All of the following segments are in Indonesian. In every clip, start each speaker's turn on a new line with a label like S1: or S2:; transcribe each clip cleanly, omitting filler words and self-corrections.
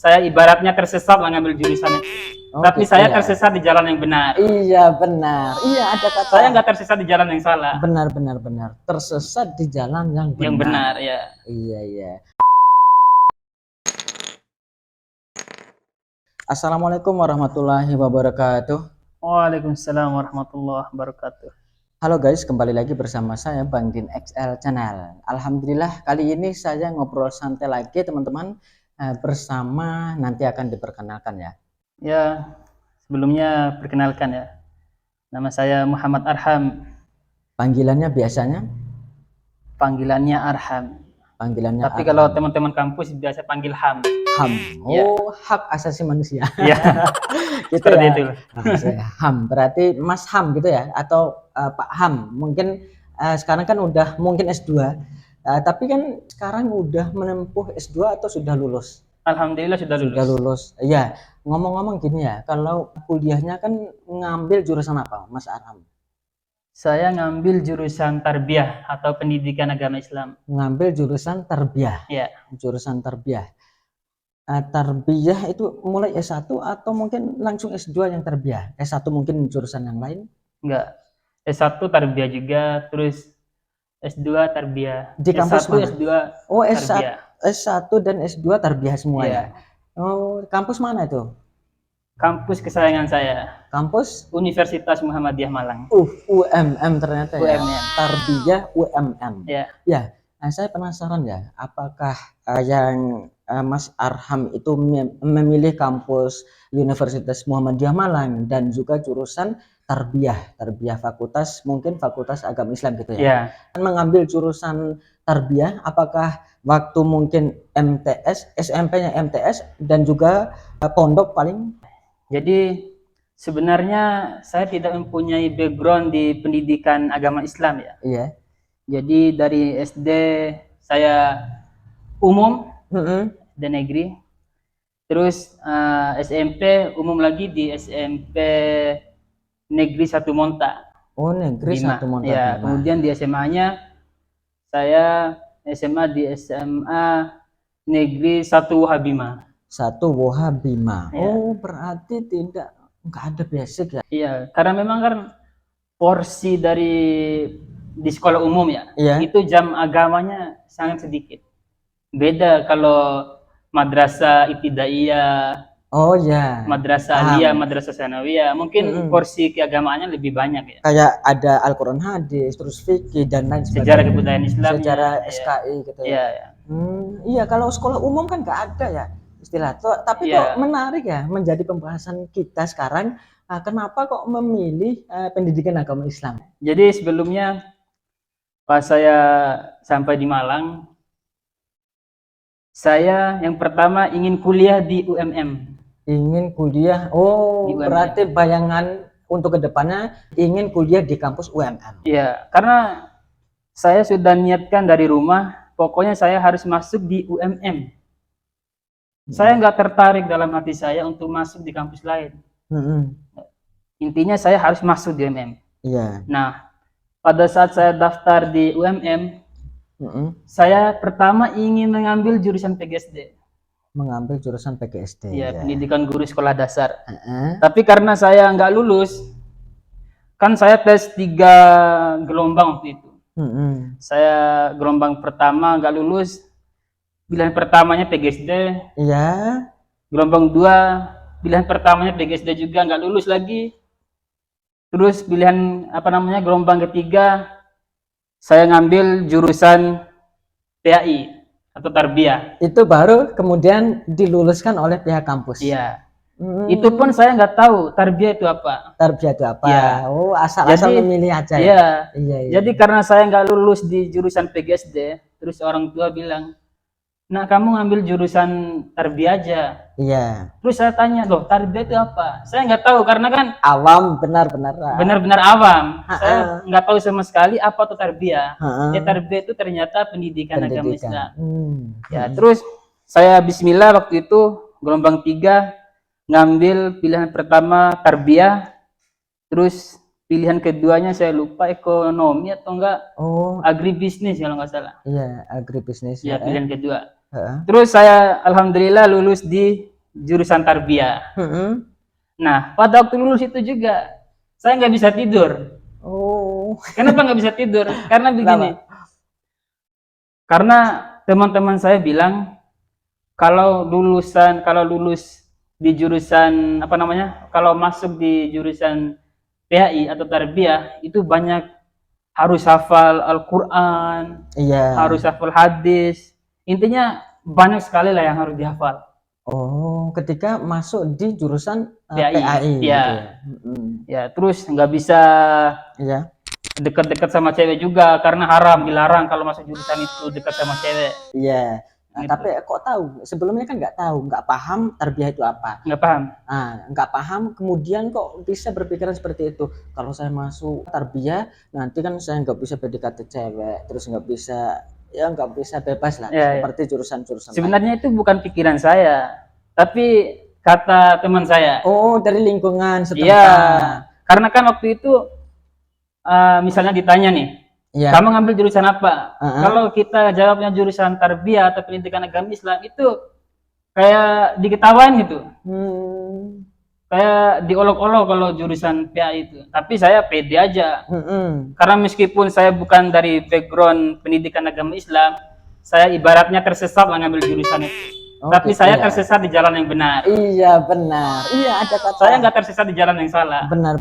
S1: saya ibaratnya tersesat lah ngambil jurusan itu.
S2: Oh,
S1: Tapi
S2: gitu
S1: saya
S2: ya.
S1: tersesat di jalan yang benar.
S2: Iya benar. Iya ada kata.
S1: Saya nggak tersesat di jalan yang salah.
S2: Benar. Tersesat di jalan yang benar.
S1: Yang benar ya.
S2: Iya. Assalamualaikum warahmatullahi wabarakatuh.
S1: Waalaikumsalam warahmatullahi wabarakatuh.
S2: Halo guys, kembali lagi bersama saya Bang Din XL Channel. Alhamdulillah kali ini saya ngobrol santai lagi teman-teman, bersama nanti akan diperkenalkan ya.
S1: Ya, sebelumnya perkenalkan ya. Nama saya Muhammad Arham.
S2: Panggilannya biasanya?
S1: Panggilannya Arham.
S2: Panggilannya
S1: Tapi
S2: Arham.
S1: kalau teman-teman kampus biasa panggil Ham.
S2: Ham.
S1: Ya.
S2: Oh, hak asasi manusia.
S1: Ya.
S2: Gitu
S1: Seperti
S2: ya.
S1: itu.
S2: Ham berarti Mas Ham gitu ya, atau Pak Ham. Mungkin sekarang kan udah mungkin S2. Tapi kan sekarang udah menempuh S2 atau sudah lulus?
S1: Alhamdulillah sudah lulus.
S2: Sudah lulus. Iya. Ngomong-ngomong gini ya, kalau kuliahnya kan ngambil jurusan apa, Mas Arham?
S1: Saya ngambil jurusan tarbiyah atau pendidikan agama Islam.
S2: Ngambil jurusan tarbiyah.
S1: Ya.
S2: Jurusan tarbiyah. Tarbiyah itu mulai S1 atau mungkin langsung S2 yang tarbiyah? S1 mungkin jurusan yang lain?
S1: Enggak. S1 tarbiyah juga, terus S2 tarbiyah.
S2: Di kampus
S1: S1,
S2: mana?
S1: S2
S2: Oh,
S1: tarbiyah.
S2: S1 dan S2 tarbiyah semua
S1: Iya.
S2: ya? Oh, kampus mana itu?
S1: Kampus kesayangan saya,
S2: Kampus
S1: Universitas Muhammadiyah Malang.
S2: UMM ternyata ya.
S1: UMM.
S2: Tarbiyah UMM.
S1: Ya.
S2: Ya, saya penasaran ya, apakah yang Mas Arham itu memilih kampus Universitas Muhammadiyah Malang dan juga jurusan tarbiyah fakultas, mungkin fakultas agama Islam gitu ya.
S1: Ya.
S2: Mengambil jurusan tarbiyah, apakah waktu mungkin MTS, SMP-nya MTS dan juga pondok paling?
S1: Jadi sebenarnya saya tidak mempunyai background di pendidikan agama Islam ya.
S2: Iya.
S1: Jadi dari SD saya umum dan negeri. Terus SMP umum lagi di SMP Negeri 1 Monta.
S2: Oh, Negeri 1 Monta.
S1: Ya, kemudian di SMA-nya saya SMA di SMA Negeri 1 Wahabima.
S2: 1 Wahabima.
S1: Ya.
S2: Oh, berarti nggak ada basic ya?
S1: Iya, karena memang kan porsi di sekolah umum ya,
S2: Iya.
S1: itu jam agamanya sangat sedikit. Beda kalau madrasah ibtidaiyah,
S2: Oh ya.
S1: madrasah aliyah, madrasah sanawiyah, mungkin porsi keagamaannya lebih banyak ya.
S2: Kayak ada Al-Quran hadis, terus fikih dan lain sebagainya.
S1: Sejarah kebudayaan Islam,
S2: sejarah SKI gitu ya.
S1: Iya.
S2: Iya, kalau sekolah umum kan nggak ada ya istilah. Tapi kok menarik ya menjadi pembahasan kita sekarang. Kenapa kok memilih pendidikan agama Islam?
S1: Jadi sebelumnya pas saya sampai di Malang, saya yang pertama ingin kuliah di UMM.
S2: Ingin kuliah, oh
S1: di UMM.
S2: Berarti bayangan untuk kedepannya ingin kuliah di kampus UMM.
S1: Iya, karena saya sudah niatkan dari rumah, pokoknya saya harus masuk di UMM. Saya nggak tertarik dalam hati saya untuk masuk di kampus lain. Intinya saya harus masuk di UMM.
S2: Iya.
S1: Nah, pada saat saya daftar di UMM, saya pertama ingin mengambil jurusan PGSD.
S2: Mengambil jurusan PGSD.
S1: Ya, pendidikan guru sekolah dasar. Tapi karena saya nggak lulus, kan saya tes 3 gelombang waktu itu. Saya gelombang pertama nggak lulus, pilihan pertamanya PGSD.
S2: Iya.
S1: Gelombang 2, pilihan pertamanya PGSD juga nggak lulus lagi. Terus pilihan gelombang ketiga, saya ngambil jurusan PAI atau tarbiyah. Itu
S2: baru kemudian diluluskan oleh pihak kampus.
S1: Iya. Itu pun saya nggak tahu tarbiyah itu apa.
S2: Tarbiyah itu apa?
S1: Ya.
S2: Oh, asal-asal memilih aja ya.
S1: Iya. Jadi karena saya nggak lulus di jurusan PGSD, terus orang tua bilang, "Nah, kamu ngambil jurusan tarbiyah aja."
S2: Iya.
S1: Terus saya tanya, "Loh, tarbiyah itu apa?" Saya nggak tahu karena kan
S2: awam, benar-benar
S1: awam. Saya nggak tahu sama sekali apa itu tarbiyah. Tarbiyah itu ternyata pendidikan agama Islam. Ya, terus saya bismillah waktu itu gelombang 3 ngambil pilihan pertama tarbiyah, terus pilihan keduanya saya lupa ekonomi atau enggak, agribisnis kalau nggak salah.
S2: Iya, agribisnis.
S1: Ya, pilihan kedua. Terus saya alhamdulillah lulus di jurusan tarbiyah. Nah, pada waktu lulus itu juga saya nggak bisa tidur.
S2: Oh.
S1: Kenapa nggak bisa tidur? Karena begini. Karena teman-teman saya bilang kalau lulus di jurusan apa namanya? Kalau masuk di jurusan PHI atau tarbiyah itu banyak harus hafal Al-Qur'an, harus hafal hadis. Intinya banyak sekali lah yang harus dihafal.
S2: Oh, ketika masuk di jurusan
S1: PAI,
S2: PAI
S1: ya.
S2: Gitu ya.
S1: Ya, terus nggak bisa dekat-dekat sama cewek juga karena haram, dilarang kalau masuk jurusan itu dekat sama cewek.
S2: Iya. Nah, gitu. Tapi kok tahu? Sebelumnya kan nggak tahu, nggak paham tarbiyah itu apa.
S1: Nggak paham.
S2: Nggak paham, kemudian kok bisa berpikiran seperti itu. Kalau saya masuk tarbiyah, nanti kan saya nggak bisa PDKT cewek, terus nggak bisa bebas lah, seperti jurusan-jurusan.
S1: Sebenarnya itu bukan pikiran saya, tapi kata teman saya.
S2: Oh, dari lingkungan setempat.
S1: Iya, karena kan waktu itu misalnya ditanya nih, kamu ngambil jurusan apa? Kalau kita jawabnya jurusan tarbiyah atau pendidikan agama Islam, itu kayak diketawain gitu. Kayak diolok-olok kalau jurusan PA itu. Tapi saya pede aja. Karena meskipun saya bukan dari background pendidikan agama Islam, saya ibaratnya tersesat lah ngambil jurusan itu. Tapi saya tersesat di jalan yang benar.
S2: Iya, benar. Iya, ada kata.
S1: Saya nggak tersesat di jalan yang salah.
S2: Benar.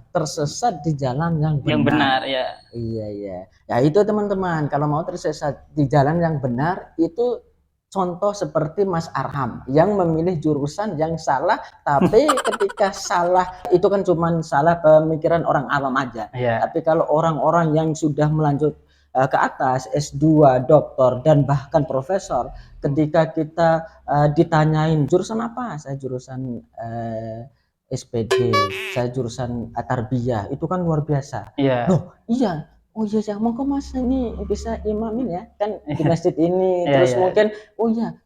S2: Tersesat di jalan yang benar.
S1: Yang benar, ya.
S2: Iya. Ya itu teman-teman, kalau mau tersesat di jalan yang benar, itu contoh seperti Mas Arham yang memilih jurusan yang salah, tapi ketika salah itu kan cuma salah pemikiran orang awam aja. Tapi kalau orang-orang yang sudah melanjut ke atas S2, doktor dan bahkan profesor, ketika kita ditanyain jurusan apa, saya jurusan SPD, saya jurusan tarbiyah, itu kan luar biasa. Loh, iya. Oh iya, monggo Mas ini bisa imamin ya kan di masjid ini. Terus mungkin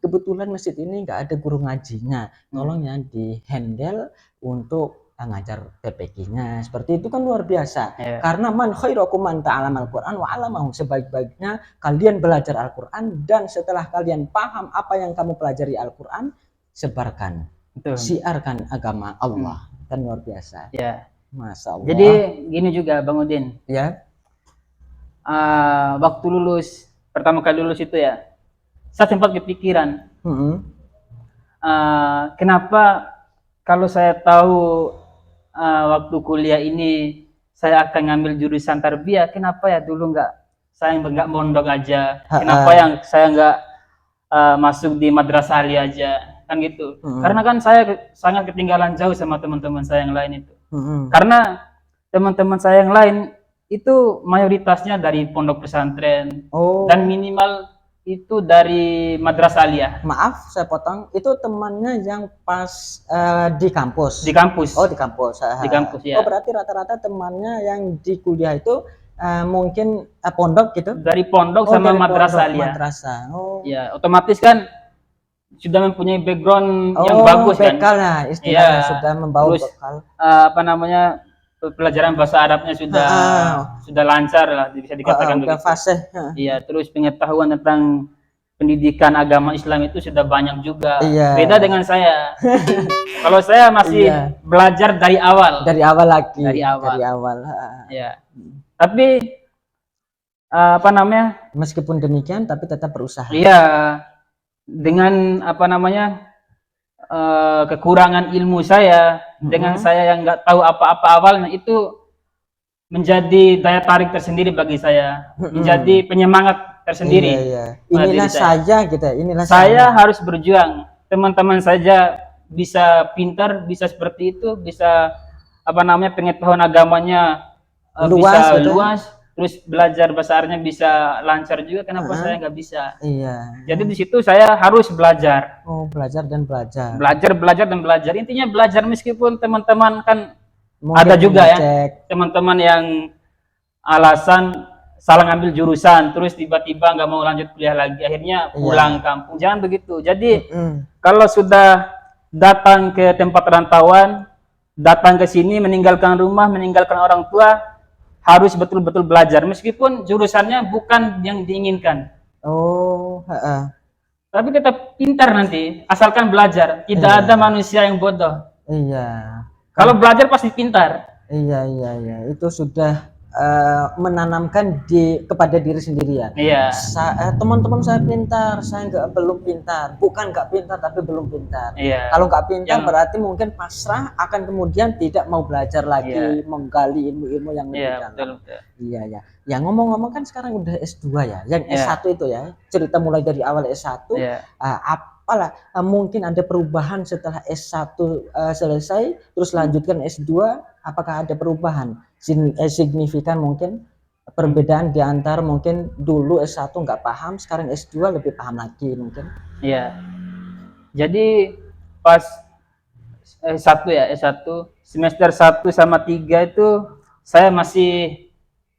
S2: kebetulan masjid ini nggak ada guru ngajinya, tolong ya di handle untuk ngajar PPG-nya. Seperti itu kan luar biasa. Karena man khairukum man ta'allama al-Qur'an wa 'allamahu, sebaik-baiknya kalian belajar Al-Qur'an dan setelah kalian paham apa yang kamu pelajari Al-Qur'an, sebarkan. Siarkan agama Allah. Kan luar biasa. Masya Allah.
S1: Jadi gini juga Bang Udin. Waktu pertama kali lulus itu ya, saya sempat kepikiran, kenapa kalau saya tahu waktu kuliah ini saya akan ngambil jurusan tarbiyah, kenapa ya dulu saya nggak mondok aja, kenapa yang saya nggak masuk di madrasah aliyah aja, kan gitu. Karena kan saya sangat ketinggalan jauh sama teman-teman saya yang lain itu. Karena teman-teman saya yang lain itu mayoritasnya dari pondok pesantren dan minimal itu dari madrasah aliyah.
S2: Maaf saya potong, itu temannya yang pas di kampus.
S1: Di kampus.
S2: Oh, di kampus.
S1: Di kampus ya.
S2: Oh, berarti rata-rata temannya yang di kuliah itu mungkin pondok gitu.
S1: Dari pondok sama madrasah aliyah. Ya, otomatis kan sudah mempunyai background yang bagus kan.
S2: Bekalnya istilahnya sudah membawa bekal.
S1: Pelajaran bahasa Arabnya sudah lancar lah, bisa dikatakan begitu.
S2: Fasih.
S1: Iya, terus pengetahuan tentang pendidikan agama Islam itu sudah banyak juga. Beda dengan saya. Kalau saya masih belajar dari awal.
S2: Dari awal lagi.
S1: Dari awal.
S2: Ya.
S1: Tapi
S2: meskipun demikian tapi tetap berusaha.
S1: Iya. Dengan kekurangan ilmu saya, dengan saya yang nggak tahu apa-apa awalnya, itu menjadi daya tarik tersendiri bagi saya, menjadi penyemangat tersendiri.
S2: Inilah saya gitu.
S1: Saya harus berjuang. Teman-teman saja bisa pintar, bisa seperti itu, bisa pengetahuan agamanya bisa luas, terus belajar bahasa Arabnya bisa lancar juga. Kenapa saya nggak bisa? Jadi di situ saya harus belajar.
S2: Belajar dan belajar.
S1: Belajar dan belajar. Intinya belajar, meskipun teman-teman kan ada juga ya teman-teman yang alasan salah ngambil jurusan, terus tiba-tiba nggak mau lanjut kuliah lagi, akhirnya pulang kampung. Jangan begitu. Jadi kalau sudah datang ke tempat rantauan, datang ke sini, meninggalkan rumah, meninggalkan orang tua, harus betul-betul belajar meskipun jurusannya bukan yang diinginkan. tapi tetap pintar nanti, asalkan belajar. Tidak ada manusia yang bodoh.
S2: Iya.
S1: Kalau belajar pasti pintar.
S2: Iya, itu sudah menanamkan kepada diri sendiri ya.
S1: Iya.
S2: Teman-teman saya pintar, saya belum pintar. Bukan nggak pintar tapi belum pintar.
S1: Iya.
S2: Kalau nggak pintar berarti mungkin pasrah, akan kemudian tidak mau belajar lagi, menggali ilmu-ilmu yang lebih dalam.
S1: Betul.
S2: Iya ya. Ya ngomong-ngomong kan sekarang udah S2 ya. Yang S1 itu ya, cerita mulai dari awal S1. Apalah mungkin ada perubahan setelah S1 selesai terus lanjutkan S2, apakah ada perubahan signifikan mungkin perbedaan di antara mungkin dulu S1 nggak paham, sekarang S2 lebih paham lagi mungkin?
S1: Iya. Jadi pas S1 ya, S1 semester 1 sama 3 itu saya masih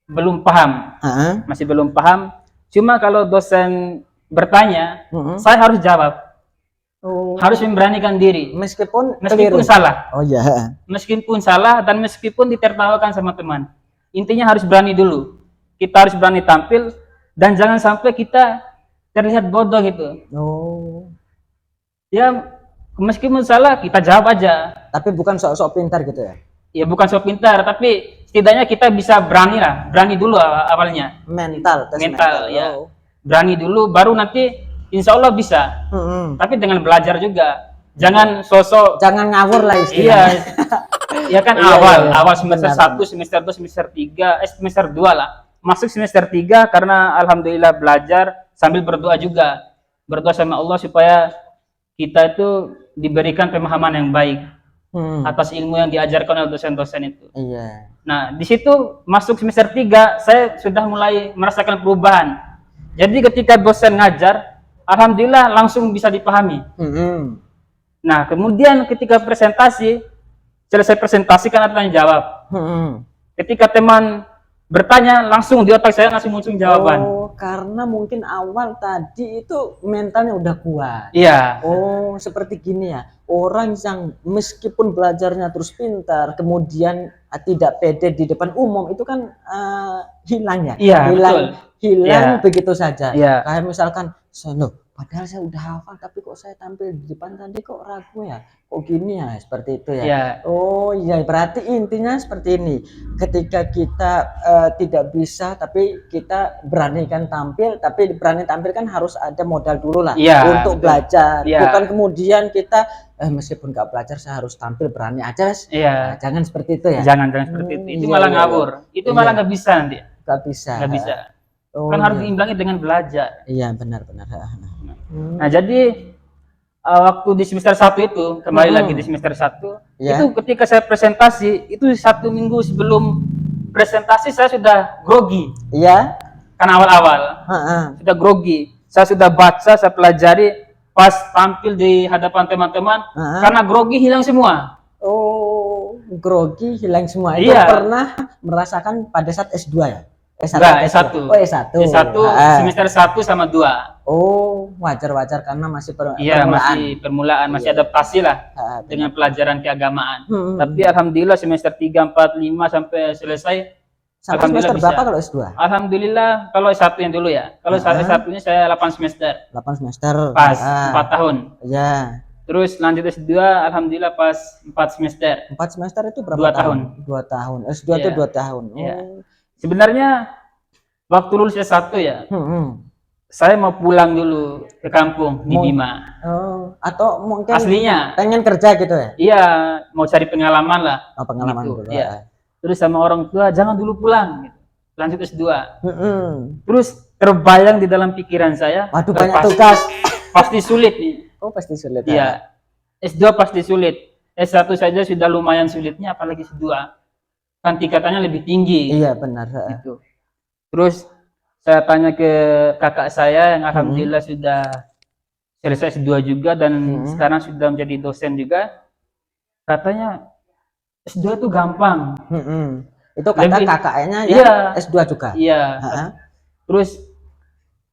S1: belum paham. Masih belum paham. Cuma kalau dosen bertanya, saya harus jawab. Harus memberanikan diri. Meskipun salah.
S2: Oh ya.
S1: Meskipun salah dan meskipun ditertawakan sama teman. Intinya harus berani dulu. Kita harus berani tampil dan jangan sampai kita terlihat bodoh gitu. Ya meskipun salah kita jawab aja.
S2: Tapi bukan sok-sok pintar gitu ya?
S1: Ya bukan sok pintar, tapi setidaknya kita bisa berani lah. Berani dulu awalnya.
S2: Mental
S1: ya. Berani dulu, baru nanti insya Allah bisa. Tapi dengan belajar juga. Jangan sosok.
S2: Jangan ngawur lah istilahnya.
S1: Iya kan awal semester 1, semester 2, semester 3, semester 2 lah. Masuk semester 3 karena alhamdulillah belajar sambil berdoa juga. Berdoa sama Allah supaya kita itu diberikan pemahaman yang baik atas ilmu yang diajarkan oleh dosen-dosen itu.
S2: Iya.
S1: Nah, di situ masuk semester 3 saya sudah mulai merasakan perubahan. Jadi ketika dosen ngajar, alhamdulillah langsung bisa dipahami. Nah, kemudian ketika presentasi, selesai presentasi kan ada tanya jawab. Ketika teman bertanya, langsung di otak saya langsung muncul jawaban.
S2: Karena mungkin awal tadi itu mentalnya udah kuat.
S1: Iya.
S2: Seperti gini ya. Orang yang meskipun belajarnya terus pintar, kemudian tidak pede di depan umum, itu kan hilang ya.
S1: Iya,
S2: hilang begitu saja.
S1: Iya.
S2: Kayak misalkan, padahal saya udah hafal, tapi kok saya tampil di depan tadi kok ragu ya, kok gini ya, seperti itu ya. Iya, berarti intinya seperti ini. Ketika kita tidak bisa, tapi kita beranikan tampil, tapi berani tampil kan harus ada modal dulu lah untuk belajar. Bukan kemudian kita meskipun nggak belajar saya harus tampil, berani aja. Nah, jangan seperti itu ya.
S1: Jangan seperti itu. Itu malah ngawur. Itu malah nggak bisa nanti.
S2: Nggak bisa.
S1: Kan harus diimbangi dengan belajar.
S2: Iya, benar-benar.
S1: Nah, jadi waktu di semester 1 itu, kembali lagi di semester 1, itu ketika saya presentasi, itu 1 minggu sebelum presentasi saya sudah grogi.
S2: Iya.
S1: Kan awal-awal. Sudah grogi. Saya sudah baca, saya pelajari, pas tampil di hadapan teman-teman, karena grogi hilang semua.
S2: Grogi hilang semua. Itu pernah merasakan pada saat S2 ya?
S1: S1.
S2: S1
S1: semester 1 sama 2.
S2: Wajar karena masih
S1: permulaan, masih adaptasi lah dengan pelajaran keagamaan. Tapi alhamdulillah semester 3, 4, 5 sampai selesai.
S2: Sampai semester berapa kalau S2?
S1: Alhamdulillah kalau S1 yang dulu ya. Kalau S1-nya saya 8 semester.
S2: 8 semester.
S1: Pas 4 tahun.
S2: Iya.
S1: Terus lanjut S2 alhamdulillah pas 4 semester.
S2: 4 semester itu berapa
S1: 2 tahun?
S2: 2 tahun. S2 itu 2 tahun.
S1: Sebenarnya waktu lulus S1 ya, saya mau pulang dulu ke kampung di Bima.
S2: Atau mungkin
S1: aslinya
S2: pengen kerja gitu ya?
S1: Iya, mau cari pengalaman lah.
S2: Pengalaman gitu, dulu.
S1: Terus sama orang tua, jangan dulu pulang. Gitu. Lanjut S2. Terus terbayang di dalam pikiran saya.
S2: Waduh, banyak tugas.
S1: Pasti sulit nih.
S2: Pasti sulit.
S1: Iya. S2 pasti sulit. S1 saja sudah lumayan sulitnya, apalagi S2. Kan tingkatannya lebih tinggi.
S2: Iya, benar.
S1: Gitu. Terus saya tanya ke kakak saya yang alhamdulillah sudah selesai S2 juga dan sekarang sudah menjadi dosen juga. Katanya S2 itu gampang.
S2: Itu kata kakaknya S2 juga.
S1: Iya. Terus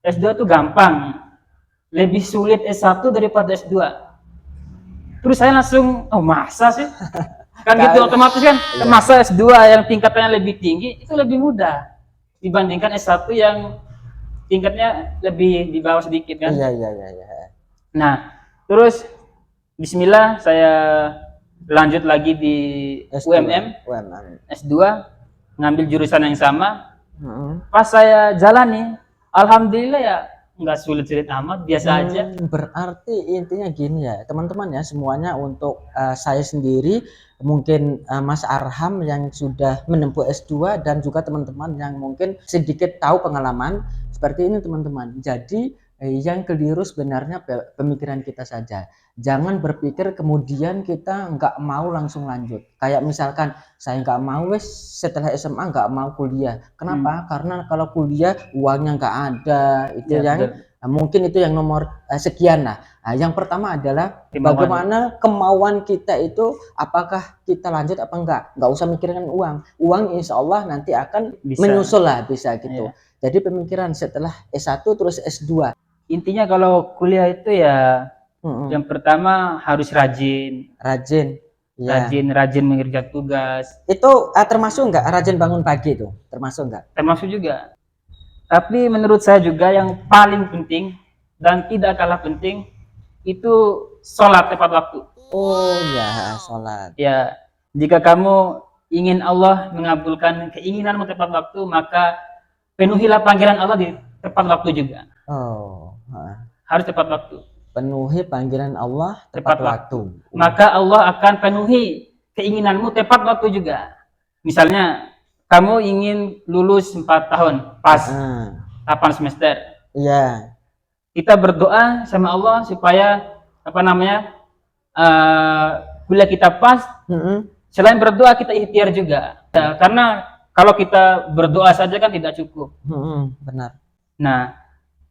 S1: S2 itu gampang. Lebih sulit S1 daripada S2. Terus saya langsung, masa sih? Kan gitu otomatis kan, masa S2 yang tingkatannya lebih tinggi itu lebih mudah dibandingkan S1 yang tingkatnya lebih di bawah sedikit kan.
S2: Iya.
S1: Nah, terus bismillah saya lanjut lagi di
S2: S2.
S1: S2 ngambil jurusan yang sama. Pas saya jalani, alhamdulillah ya nggak sulit-sulit amat, biasa aja.
S2: Berarti intinya gini ya teman-teman ya, semuanya untuk saya sendiri, mungkin Mas Arham yang sudah menempuh S2 dan juga teman-teman yang mungkin sedikit tahu pengalaman seperti ini teman-teman. Jadi yang keliru sebenarnya pemikiran kita saja. Jangan berpikir kemudian kita nggak mau langsung lanjut. Kayak misalkan saya nggak mau setelah SMA nggak mau kuliah. Kenapa? Karena kalau kuliah uangnya nggak ada. Itu mungkin itu yang nomor sekian lah. Yang pertama adalah bagaimana kemauan kita itu, apakah kita lanjut apa enggak. Nggak usah mikirkan uang. Uang insya Allah nanti akan menyusul lah, bisa gitu. Jadi pemikiran setelah S1 terus S2.
S1: Intinya kalau kuliah itu ya yang pertama harus rajin. Rajin mengerjakan tugas.
S2: Itu termasuk enggak rajin bangun pagi itu? Termasuk enggak?
S1: Termasuk juga. Tapi menurut saya juga yang paling penting dan tidak kalah penting itu sholat tepat waktu.
S2: Oh ya, sholat.
S1: Ya, jika kamu ingin Allah mengabulkan keinginanmu tepat waktu, maka penuhilah panggilan Allah di tepat waktu juga. Harus tepat waktu.
S2: Penuhi panggilan Allah tepat waktu.
S1: Maka Allah akan penuhi keinginanmu tepat waktu juga. Misalnya kamu ingin lulus 4 tahun pas 8 semester.
S2: Iya.
S1: Kita berdoa sama Allah supaya kuliah kita pas. Selain berdoa kita ikhtiar juga. Ya, karena kalau kita berdoa saja kan tidak cukup.
S2: Benar.
S1: Nah,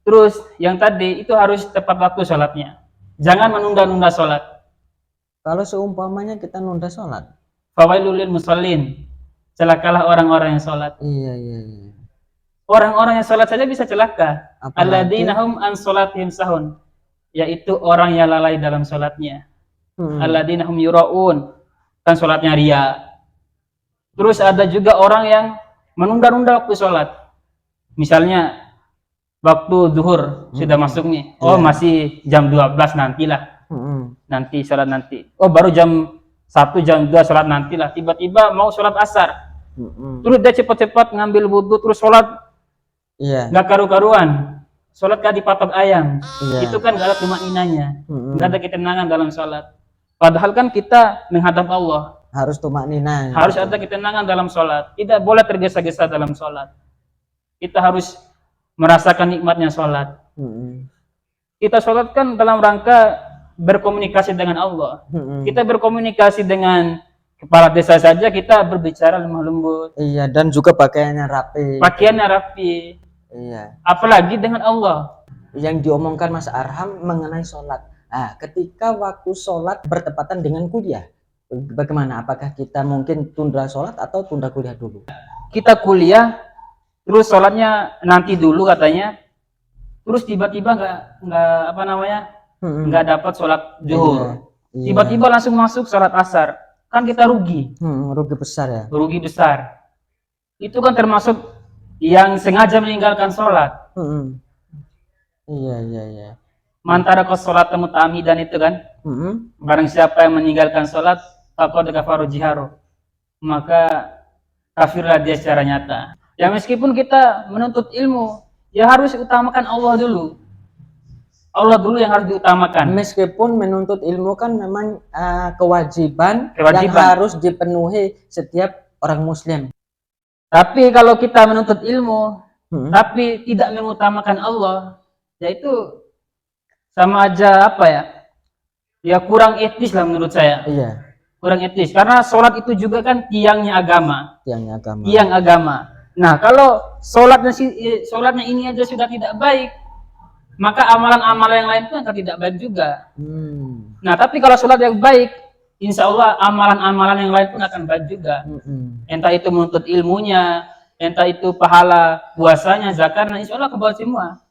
S1: terus yang tadi itu harus tepat waktu sholatnya. Jangan menunda-nunda sholat.
S2: Kalau seumpamanya kita nunda sholat,
S1: fawailul lil musallin, celakalah orang-orang yang sholat.
S2: Iya.
S1: Orang-orang yang sholat saja bisa celaka. Alladzina hum an sholatihim sahun, yaitu orang yang lalai dalam sholatnya. Alladzina hum yura'un, kan sholatnya ria. Terus ada juga orang yang menunda-nunda waktu sholat. Misalnya waktu zuhur sudah masuk nih. Masih jam 12 nantilah. Nanti sholat nanti. Baru jam 1 jam 2 sholat nantilah. Tiba-tiba mau sholat asar. Terus dia cepat-cepat ngambil wudhu terus sholat. Nggak karu-karuan. Sholat gak dipatok ayam. Itu kan gak ada tumakninanya. Gak ada ketenangan dalam sholat. Padahal kan kita menghadap Allah.
S2: Harus tumakninah.
S1: Harus ada ketenangan dalam sholat. Tidak boleh tergesa-gesa dalam sholat. Kita harus merasakan nikmatnya sholat. Kita sholat kan dalam rangka berkomunikasi dengan Allah. Kita berkomunikasi dengan kepala desa saja kita berbicara lemah lembut.
S2: Iya, dan juga pakaiannya rapi. Iya.
S1: Apalagi dengan Allah.
S2: Yang diomongkan Mas Arham mengenai sholat. Nah, ketika waktu sholat bertepatan dengan kuliah, bagaimana? Apakah kita mungkin tunda sholat atau tunda kuliah dulu?
S1: Kita kuliah, terus sholatnya nanti dulu katanya. Terus tiba-tiba nggak dapat sholat zuhur. Tiba-tiba langsung masuk sholat asar. Kan kita rugi.
S2: Rugi besar ya.
S1: Rugi besar. Itu kan termasuk yang sengaja meninggalkan sholat.
S2: Iya.
S1: Mantara kau sholat muta'amidan itu kan. Barang siapa yang meninggalkan sholat, faqad kafara jiharu, maka kafirlah dia secara nyata. Ya meskipun kita menuntut ilmu, ya harus utamakan Allah dulu. Allah dulu yang harus diutamakan.
S2: Meskipun menuntut ilmu kan memang kewajiban yang harus dipenuhi setiap orang muslim.
S1: Tapi kalau kita menuntut ilmu, tapi tidak mengutamakan Allah, yaitu sama aja ya kurang etis lah menurut saya.
S2: Iya.
S1: Kurang etis. Karena sholat itu juga kan tiangnya agama.
S2: Tiang
S1: agama. Nah, kalau sholatnya ini aja sudah tidak baik, maka amalan-amalan yang lain pun akan tidak baik juga. Nah, tapi kalau sholat yang baik, insya Allah amalan-amalan yang lain pun akan baik juga. Entah itu menuntut ilmunya, entah itu pahala puasanya, zakatnya, insya Allah kebal semua.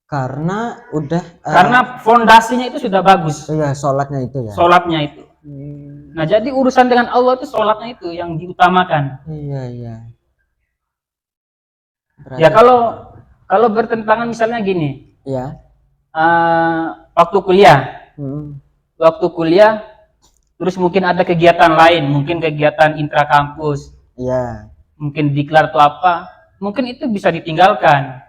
S2: Karena
S1: fondasinya itu sudah bagus.
S2: Iya, sholatnya itu ya.
S1: Sholatnya itu. Nah, jadi urusan dengan Allah itu sholatnya itu yang diutamakan.
S2: Iya.
S1: Ya kalau Kalau bertentangan misalnya gini,
S2: Ya.
S1: waktu kuliah,
S2: Hmm.
S1: waktu kuliah, terus mungkin ada kegiatan lain, mungkin kegiatan intra kampus,
S2: Ya.
S1: mungkin diklar atau apa, mungkin itu bisa ditinggalkan.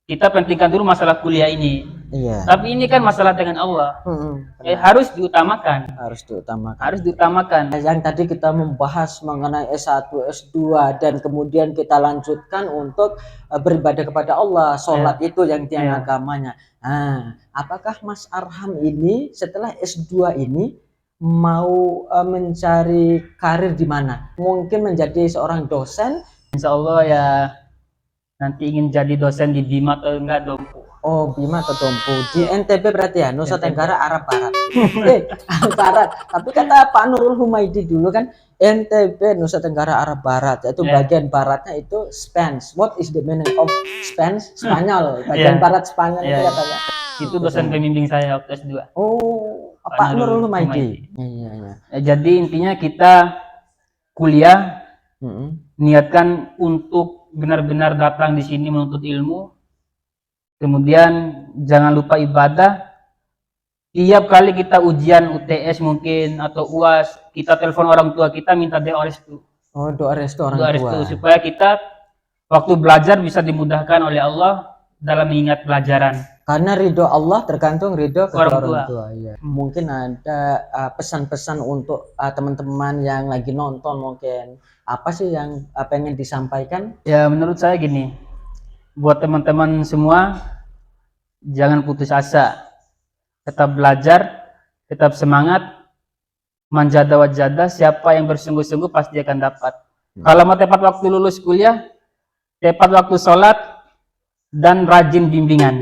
S1: Kita pentingkan dulu masalah kuliah ini.
S2: Iya.
S1: Tapi ini kan masalah dengan Allah.
S2: Benar.
S1: Harus diutamakan.
S2: Harus diutamakan.
S1: Harus diutamakan.
S2: Yang tadi kita membahas mengenai S1, S2 dan kemudian kita lanjutkan untuk beribadah kepada Allah, sholat itu yang tiang agamanya. Nah, apakah Mas Arham ini setelah S2 ini mau mencari karir di mana? Mungkin menjadi seorang dosen?
S1: Insya Allah ya nanti ingin jadi dosen di Bima atau enggak Dompu.
S2: Oh, Bima atau Dompu di NTB berarti ya, Nusa Tenggara Arab Barat. Barat. Tapi kata Pak Nurul Humaydi dulu kan NTB Nusa Tenggara Arab Barat, yaitu bagian baratnya itu Spanish. What is the meaning of Spanish? Spanyol. Bagian barat Spanyol itu katanya.
S1: Itu dosen pembimbing saya waktu S2.
S2: Oh, Pak Nurul Humaydi.
S1: Iya. Jadi intinya kita kuliah niatkan untuk benar-benar datang di sini menuntut ilmu, kemudian jangan lupa ibadah. Tiap kali kita ujian UTS mungkin atau UAS, kita telepon orang tua kita minta doa restu.
S2: Oh, doa restu orang tua.
S1: Supaya kita waktu belajar bisa dimudahkan oleh Allah dalam mengingat pelajaran.
S2: Karena ridho Allah tergantung ridho kedua orang tua.
S1: Ya.
S2: Mungkin ada pesan-pesan untuk teman-teman yang lagi nonton, mungkin apa sih yang pengen disampaikan?
S1: Ya menurut saya gini, buat teman-teman semua jangan putus asa, tetap belajar, tetap semangat, manjada wajada, siapa yang bersungguh-sungguh pasti akan dapat. Kalau mau tepat waktu lulus kuliah, tepat waktu sholat, dan rajin bimbingan.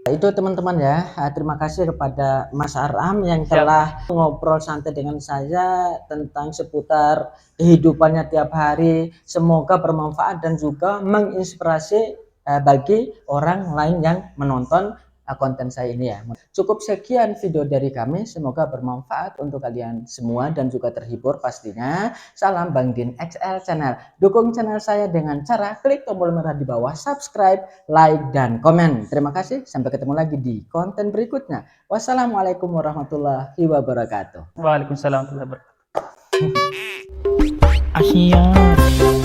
S2: Itu teman-teman ya, terima kasih kepada Mas Arham yang telah ngobrol santai dengan saya tentang seputar kehidupannya tiap hari. Semoga bermanfaat dan juga menginspirasi bagi orang lain yang menonton konten saya ini ya. Cukup sekian video dari kami, semoga bermanfaat untuk kalian semua dan juga terhibur pastinya. Salam Bang Din XL Channel. Dukung channel saya dengan cara klik tombol merah di bawah, subscribe, like, dan komen. Terima kasih, sampai ketemu lagi di konten berikutnya. Wassalamualaikum warahmatullahi wabarakatuh.
S1: Waalaikumsalam warahmatullahi wabarakatuh.
S3: Asyik.